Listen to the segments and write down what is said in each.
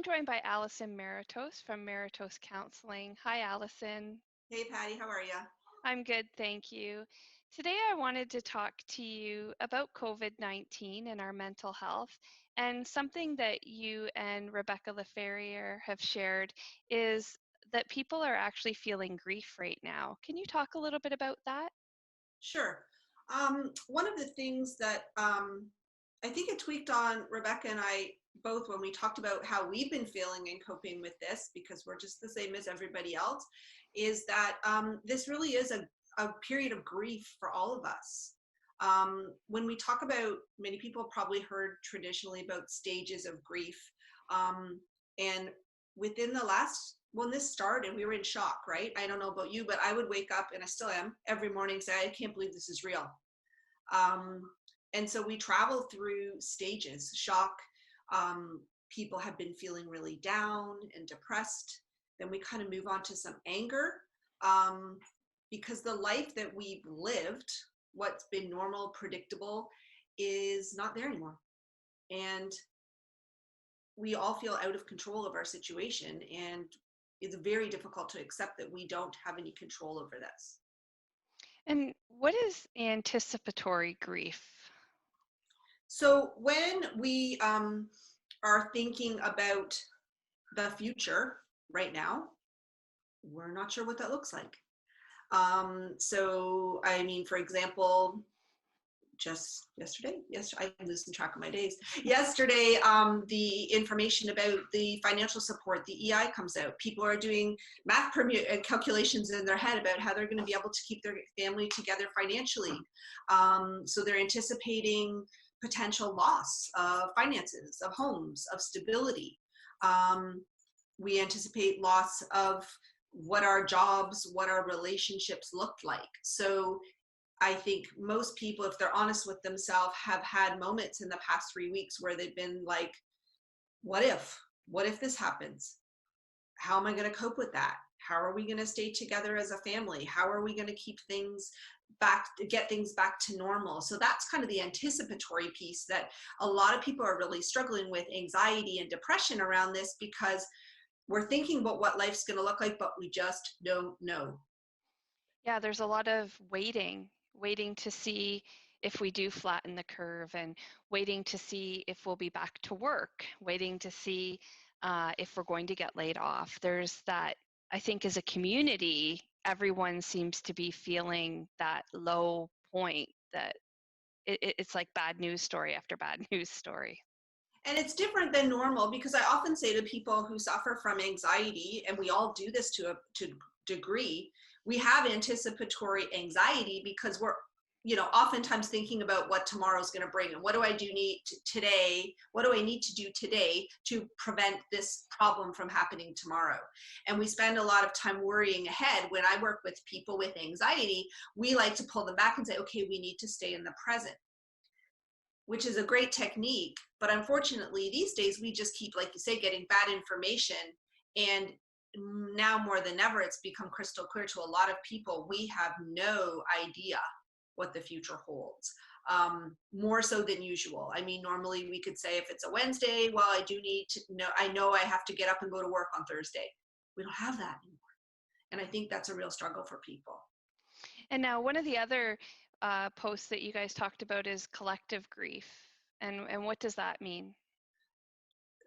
joined by Alison Maratos from Maratos Counselling. Hi, Alison. Hey Patty, how are you? I'm good, thank you. Today, I wanted to talk to you about COVID-19 and our mental health. And something that you and Rebecca LaFerriere have shared is that people are actually feeling grief right now. Can you talk a little bit about that? Sure. One of the things that I think it tweaked on Rebecca and I both when we talked about how we've been feeling and coping with this, because we're just the same as everybody else, is that this really is a period of grief for all of us. When we talk about, many people probably heard traditionally about stages of grief. Um, and within the last, when this started, we were in shock, right? I don't know about you, but I would wake up, and I still am, every morning say, I can't believe this is real. Um, and so we travel through stages, shock. People have been feeling really down and depressed. Then we kind of move on to some anger, um, because the life that we've lived, what's been normal, predictable, is not there anymore. And we all feel out of control of our situation, and it's very difficult to accept that we don't have any control over this. And what is anticipatory grief? So when we are thinking about the future right now, we're not sure what that looks like. So I mean, for example, just yesterday, I'm losing track of my days. Yesterday, the information about the financial support, the EI, comes out. People are doing math calculations in their head about how they're going to be able to keep their family together financially. So they're anticipating potential loss of finances, of homes, of stability. We anticipate loss of what our jobs, what our relationships looked like. So I think most people, if they're honest with themselves, have had moments in the past 3 weeks where they've been like, what if? What if this happens? How am I going to cope with that? How are we going to stay together as a family? How are we going to keep things back, get things back to normal? So that's kind of the anticipatory piece that a lot of people are really struggling with, anxiety and depression around this, because we're thinking about what life's going to look like, but we just don't know. Yeah, there's a lot of waiting to see if we do flatten the curve and waiting to see if we'll be back to work, waiting to see if we're going to get laid off. There's that, I think, as a community, everyone seems to be feeling that low point that it's like bad news story after bad news story. And it's different than normal, because I often say to people who suffer from anxiety, and we all do this to a degree, we have anticipatory anxiety because we're, oftentimes thinking about what tomorrow's going to bring, and what do I do need today? What do I need to do today to prevent this problem from happening tomorrow? And we spend a lot of time worrying ahead. When I work with people with anxiety, we like to pull them back and say, okay, we need to stay in the present, which is a great technique. But unfortunately, these days, we just keep, like you say, getting bad information. And now more than ever, it's become crystal clear to a lot of people, we have no idea what the future holds, more so than usual. I mean, normally we could say, if it's a Wednesday, well, I do need to know, I know I have to get up and go to work on Thursday. We don't have that anymore. And I think that's a real struggle for people. And now, one of the other posts that you guys talked about is collective grief. And what does that mean?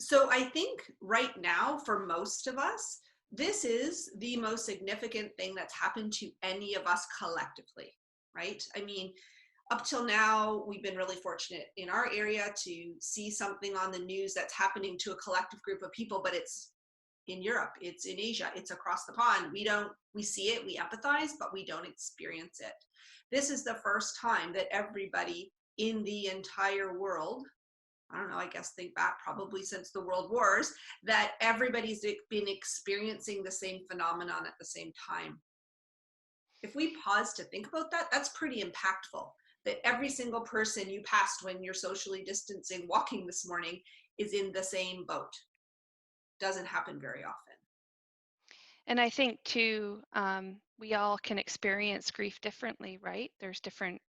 So I think right now, for most of us, this is the most significant thing that's happened to any of us collectively, right? I mean, up till now, we've been really fortunate in our area to see something on the news that's happening to a collective group of people, but it's in Europe, it's in Asia, it's across the pond. We see it, we empathize, but we don't experience it. This is the first time that everybody in the entire world, I don't know, I guess think back probably since the world wars, that everybody's been experiencing the same phenomenon at the same time. If we pause to think about that, that's pretty impactful. That every single person you passed when you're socially distancing walking this morning is in the same boat. Doesn't happen very often. And I think too, we all can experience grief differently, right? There's different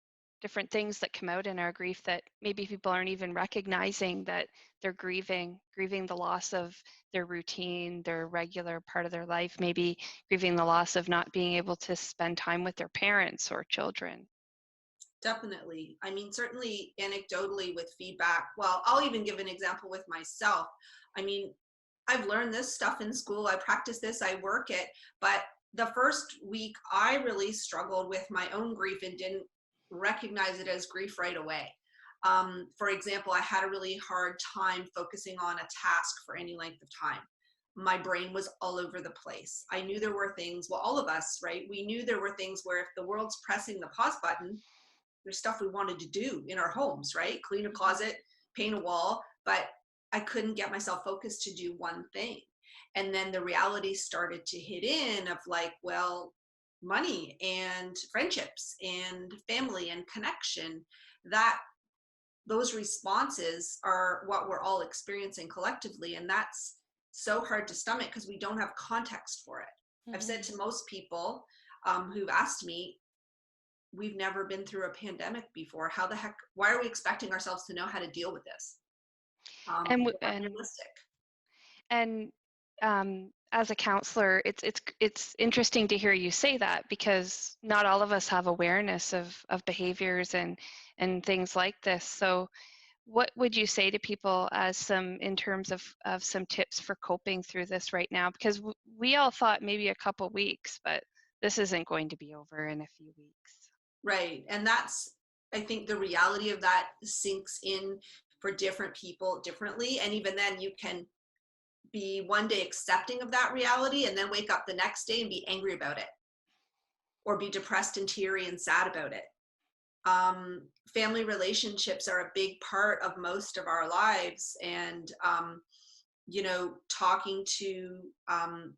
different things that come out in our grief that maybe people aren't even recognizing that they're grieving the loss of their routine, their regular part of their life, maybe grieving the loss of not being able to spend time with their parents or children. Definitely. I mean, certainly anecdotally with feedback. Well, I'll even give an example with myself. I mean, I've learned this stuff in school. I practice this, I work it. But the first week, I really struggled with my own grief and didn't recognize it as grief right away. For example, I had a really hard time focusing on a task for any length of time. My brain was all over the place. I knew there were things, well, all of us, right? We knew there were things where if the world's pressing the pause button, there's stuff we wanted to do in our homes, right? Clean a closet, paint a wall, but I couldn't get myself focused to do one thing. And then the reality started to hit in of like, well, money and friendships and family and connection, that those responses are what we're all experiencing collectively. And that's so hard to stomach because we don't have context for it. I've said to most people who've asked me, we've never been through a pandemic before. How the heck, why are we expecting ourselves to know how to deal with this? And It's not realistic. and as a counselor, it's interesting to hear you say that, because not all of us have awareness of behaviors and things like this. So what would you say to people as some, in terms of some tips for coping through this right now? Because we all thought maybe a couple weeks, but this isn't going to be over in a few weeks. Right. And that's, I think the reality of that sinks in for different people differently. And even then you can be one day accepting of that reality and then wake up the next day and be angry about it, or be depressed and teary and sad about it. Family relationships are a big part of most of our lives. And, you know, talking to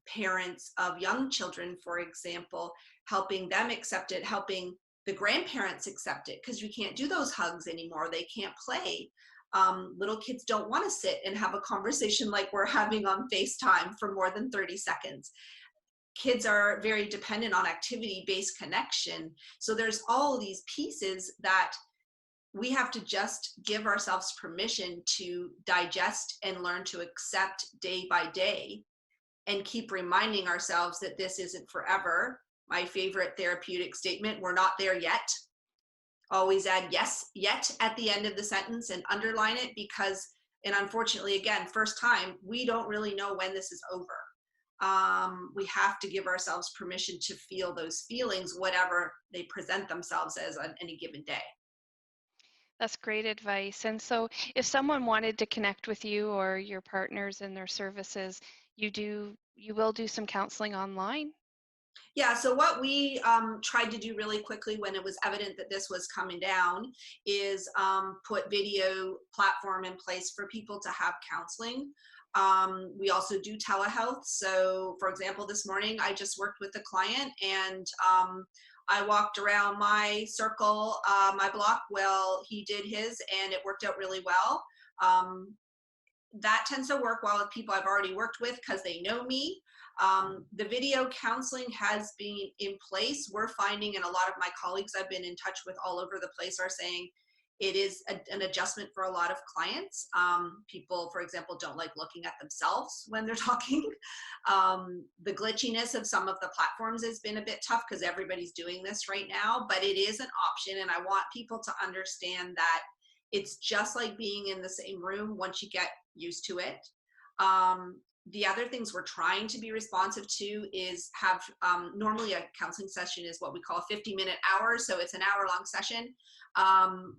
parents of young children, for example, helping them accept it, helping the grandparents accept it, because you can't do those hugs anymore. They can't play. Little kids don't want to sit and have a conversation like we're having on FaceTime for more than 30 seconds. Kids are very dependent on activity-based connection. So there's all these pieces that we have to just give ourselves permission to digest and learn to accept day by day, and keep reminding ourselves that this isn't forever. My favorite therapeutic statement, we're not there yet. Always add yes, yet at the end of the sentence and underline it, because, and unfortunately, again, first time, we don't really know when this is over. We have to give ourselves permission to feel those feelings, whatever they present themselves as on any given day. That's great advice. And so if someone wanted to connect with you or your partners in their services, you will do some counseling online? Yeah, so what we tried to do really quickly when it was evident that this was coming down is put video platform in place for people to have counseling. We also do telehealth. So for example, this morning I just worked with a client, and I walked around my circle, my block, well, he did his, and it worked out really well. That tends to work well with people I've already worked with because they know me. The video counseling has been in place. We're finding, and a lot of my colleagues I've been in touch with all over the place are saying it is an adjustment for a lot of clients. People, for example, don't like looking at themselves when they're talking. The glitchiness of some of the platforms has been a bit tough because everybody's doing this right now, but it is an option. And I want people to understand that it's just like being in the same room once you get used to it. The other things we're trying to be responsive to is have, normally a counseling session is what we call a 50-minute hour. So it's an hour-long session.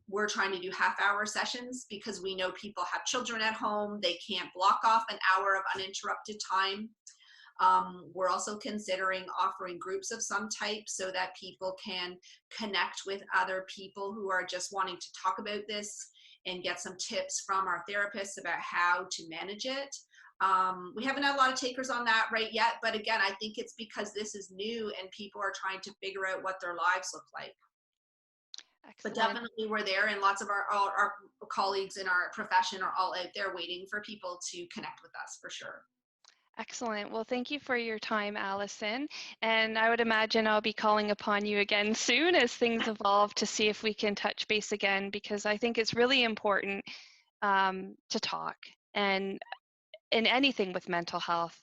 We're trying to do half-hour sessions because we know people have children at home. They can't block off an hour of uninterrupted time. We're also considering offering groups of some type so that people can connect with other people who are just wanting to talk about this and get some tips from our therapists about how to manage it. We haven't had a lot of takers on that right yet, but again, I think it's because this is new and people are trying to figure out what their lives look like. But Excellent. definitely we're there, and lots of our colleagues in our profession are all out there waiting for people to connect with us for sure. Excellent. Well, thank you for your time, Alison. And I would imagine I'll be calling upon you again soon as things evolve to see if we can touch base again, because I think it's really important to talk. And in anything with mental health,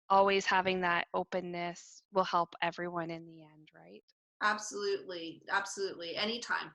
always having that openness will help everyone in the end, right? Absolutely. Absolutely. Anytime.